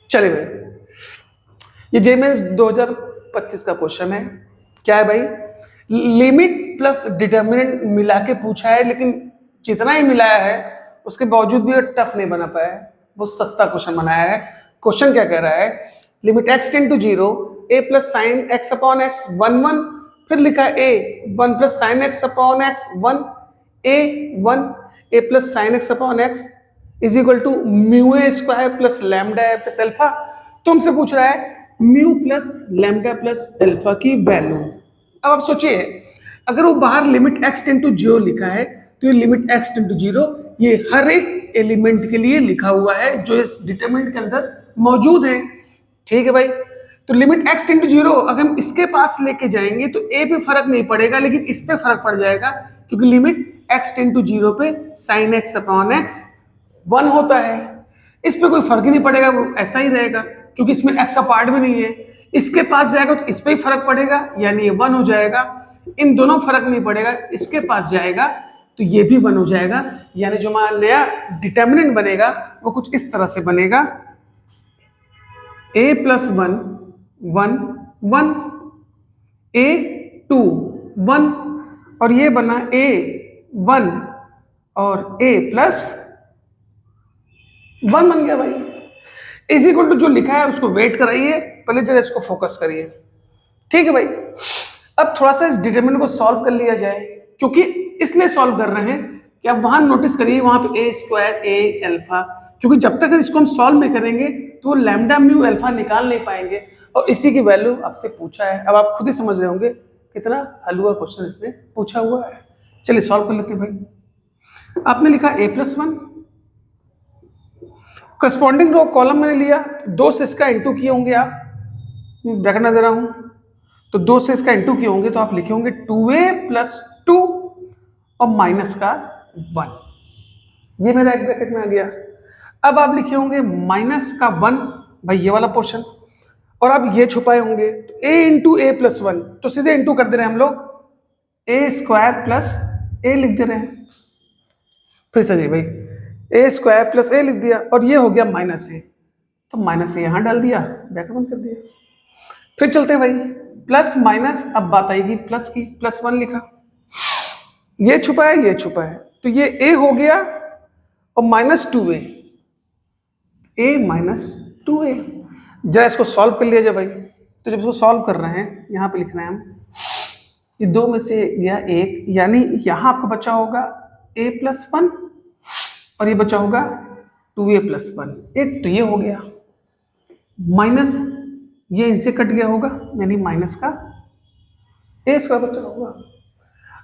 चलिए भाई, ये जेमेंस 2025 का क्वेश्चन है। क्या है भाई, लिमिट प्लस डिटर्मिनेंट मिला के पूछा है, लेकिन जितना ही मिलाया है उसके बावजूद भी टफ नहीं बना पाया है, बहुत सस्ता क्वेश्चन बनाया है। क्वेश्चन क्या कह रहा है, limit x tend to 0 a plus sine x upon x 1 फिर लिखा है a 1 plus sine x upon x 1 a plus sine x upon x is equal to mu A square plus lambda A plus alpha. तो हमसे पूछ रहा है mu plus lambda plus alpha की value. अब आप सोचिए, अगर वो बाहर लिमिट x टेंड टू 0 लिखा है तो ये लिमिट x टेंड टू 0 ये हर एक एलिमेंट के लिए लिखा हुआ है जो इस डिटरमिनेंट के अंदर मौजूद है। ठीक है भाई, तो लिमिट x टेंड टू 0 अगर हम इसके पास लेके जाएंगे तो a पे फर्क नहीं पड़ेगा, लेकिन इस पे फर्क पड़ जाएगा, क्योंकि लिमिट x टेंड टू 0 पे साइन एक्स अपॉन एक्स 1 होता है। इस पे कोई फर्क ही नहीं पड़ेगा, वो ऐसा ही रहेगा, क्योंकि इसमें x का पार्ट भी नहीं है। इसके पास जाएगा तो इस पे ही फर्क पड़ेगा, यानी ये 1 हो जाएगा। इन दोनों फर्क नहीं पड़ेगा, इसके पास जाएगा तो ये भी 1 हो जाएगा, यानी जो हमारा नया डिटर्मिनेंट बनेगा वो कुछ इस तरह से बनेगा, a प्लस 1 1 1 a 2 1 और ये बना a 1 और a प्लस 1 बन गया भाई। इज इक्वल टू जो लिखा है उसको वेट कराइए, पहले जरा इसको फोकस करिए। ठीक है भाई, अब थोड़ा सा इस डिटरमिनेंट को सॉल्व कर लिया जाए, क्योंकि इसलिए सॉल्व कर रहे हैं कि आप वहां नोटिस करिए, वहां पे a स्क्वायर a अल्फा, क्योंकि जब तक इसको हम सॉल्व में करेंगे तो लैम्डा म्यू अल्फा निकाल नहीं पाएंगे, और इसी की वैल्यू आपसे पूछा है। अब आप खुद ही समझ रहे होंगे कितना हलवा क्वेश्चन इसने पूछा हुआ है। चलिए सॉल्व कर लेते हैं भाई। आपने लिखा a प्लस 1, करस्पॉन्डिंग रो कॉलम मैंने लिया, 2 से इसका इंटू किए होंगे, आप ब्रैकेट ना दे रहा हूं, तो 2 से इसका इंटू किए होंगे तो आप लिखे होंगे 2a प्लस 2 और माइनस का 1, ये मेरा एक ब्रैकेट में आ गया। अब आप लिखे होंगे माइनस का 1, भाई ये वाला पोर्शन, और आप ये छुपाए होंगे तो a इंटू ए प्लस 1, तो सीधे इंटू कर दे रहे हैं हम लोग, a स्क्वायर प्लस a लिख दे रहे हैं। फिर से जी भाई, a स्क्वायर प्लस a लिख दिया, और ये हो गया माइनस a, तो माइनस a यहां डाल दिया, ब्रैकेट बंद कर दिया। फिर चलते हैं भाई, प्लस माइनस, अब बात आएगी प्लस की, प्लस 1 लिखा, ये छुपा है ये छुपा है, तो ये a हो गया और minus 2a, a minus 2a। जरा इसको सॉल्व कर लिया जाए भाई। तो जब इसको सॉल्व कर रहे हैं, यहाँ पे लिख रहे हैं हम, ये 2 में से गया 1, यानी यहाँ आपका बचा होगा a प्लस 1 और ये बचा होगा 2a प्लस 1, एक तो ये हो गया, माइनस ये इनसे कट गया होगा, यानी माइनस का a स्क्वायर बचा होगा,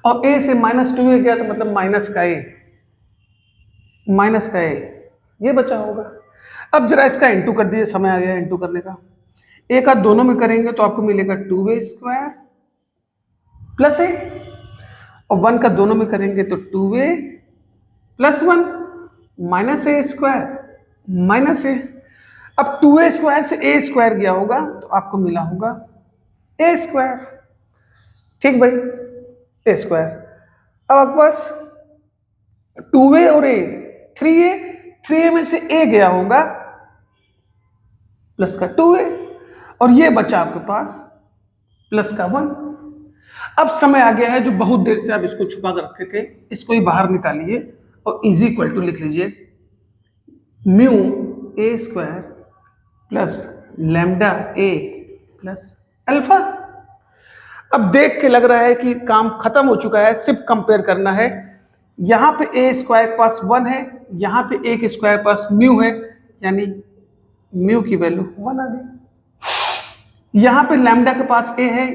और a से माइनस 2a गया तो मतलब माइनस का a, ये बचा होगा। अब जरा इसका इंटू कर दीजिए, समय आ गया इंटू करने का। a का दोनों में करेंगे तो आपको मिलेगा 2a स्क्वायर प्लस a, और 1 का दोनों में करेंगे तो 2a plus 1 minus a square minus a। अब 2a स्क्वायर से a स्क्वायर गया होगा तो आपको मिला होगा a स्क्वायर। ठीक भाई, a स्क्वायर। अब आपके पास 2a और a 3a में से a गया होगा प्लस का 2a, और ये बचा आपके पास प्लस का 1। अब समय आ गया है जो बहुत देर से आप इसको छुपा कर रखे थे, इसको ही बाहर निकालिए और इज इक्वल टू लिख लीजिए mu a square plus lambda a plus alpha. अब देख के लग रहा है कि काम खत्म हो चुका है, सिर्फ कंपेयर करना है। यहां पे a स्क्वायर के पास 1 है, यहां पे a के स्क्वायर के पास म्यू है, यानी म्यू की वैल्यू 1 आ गई। यहां पे लैम्डा के पास a है,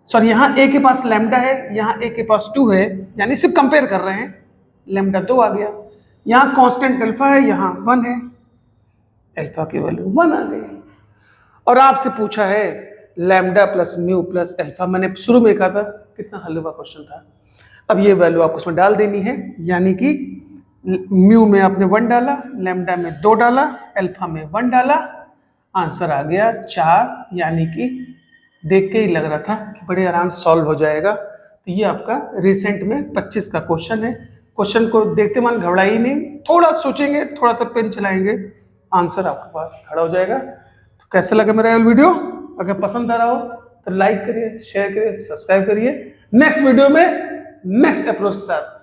सॉरी यहां a के पास लैम्डा है, यहां a के पास 2 है, यानी सिर्फ कंपेयर कर रहे हैं, लैम्डा 2 आ गया। यहां कांस्टेंट अल्फा है, यहां 1 है, अल्फा की वैल्यू 1 आ गई। और आपसे पूछा है lambda plus mu plus alpha, मैंने शुरू में कहा था कितना हलवा क्वेश्चन था। अब ये वैल्यू आपको उसमें डाल देनी है, यानी कि म्यू में आपने 1 डाला, लैम्डा में 2 डाला, अल्फा में 1 डाला, आंसर आ गया 4, यानी कि देख के ही लग रहा था कि बड़े आराम से सॉल्व हो जाएगा। तो ये आपका रिसेंट में 25 का क्वेश्चन है। क्वेश्चन को देखते मन घबराई नहीं, थोड़ा सोचेंगे, थोड़ा सा पेन चलाएंगे आंसर आपके पास खड़ा हो जाएगा। तो कैसा लगा मेरा ये वीडियो? अगर पसंद आ रहा हो तो लाइक करिए, शेयर करिए, सब्सक्राइब करिए। नेक्स्ट वीडियो में नेक्स्ट अप्रोच के साथ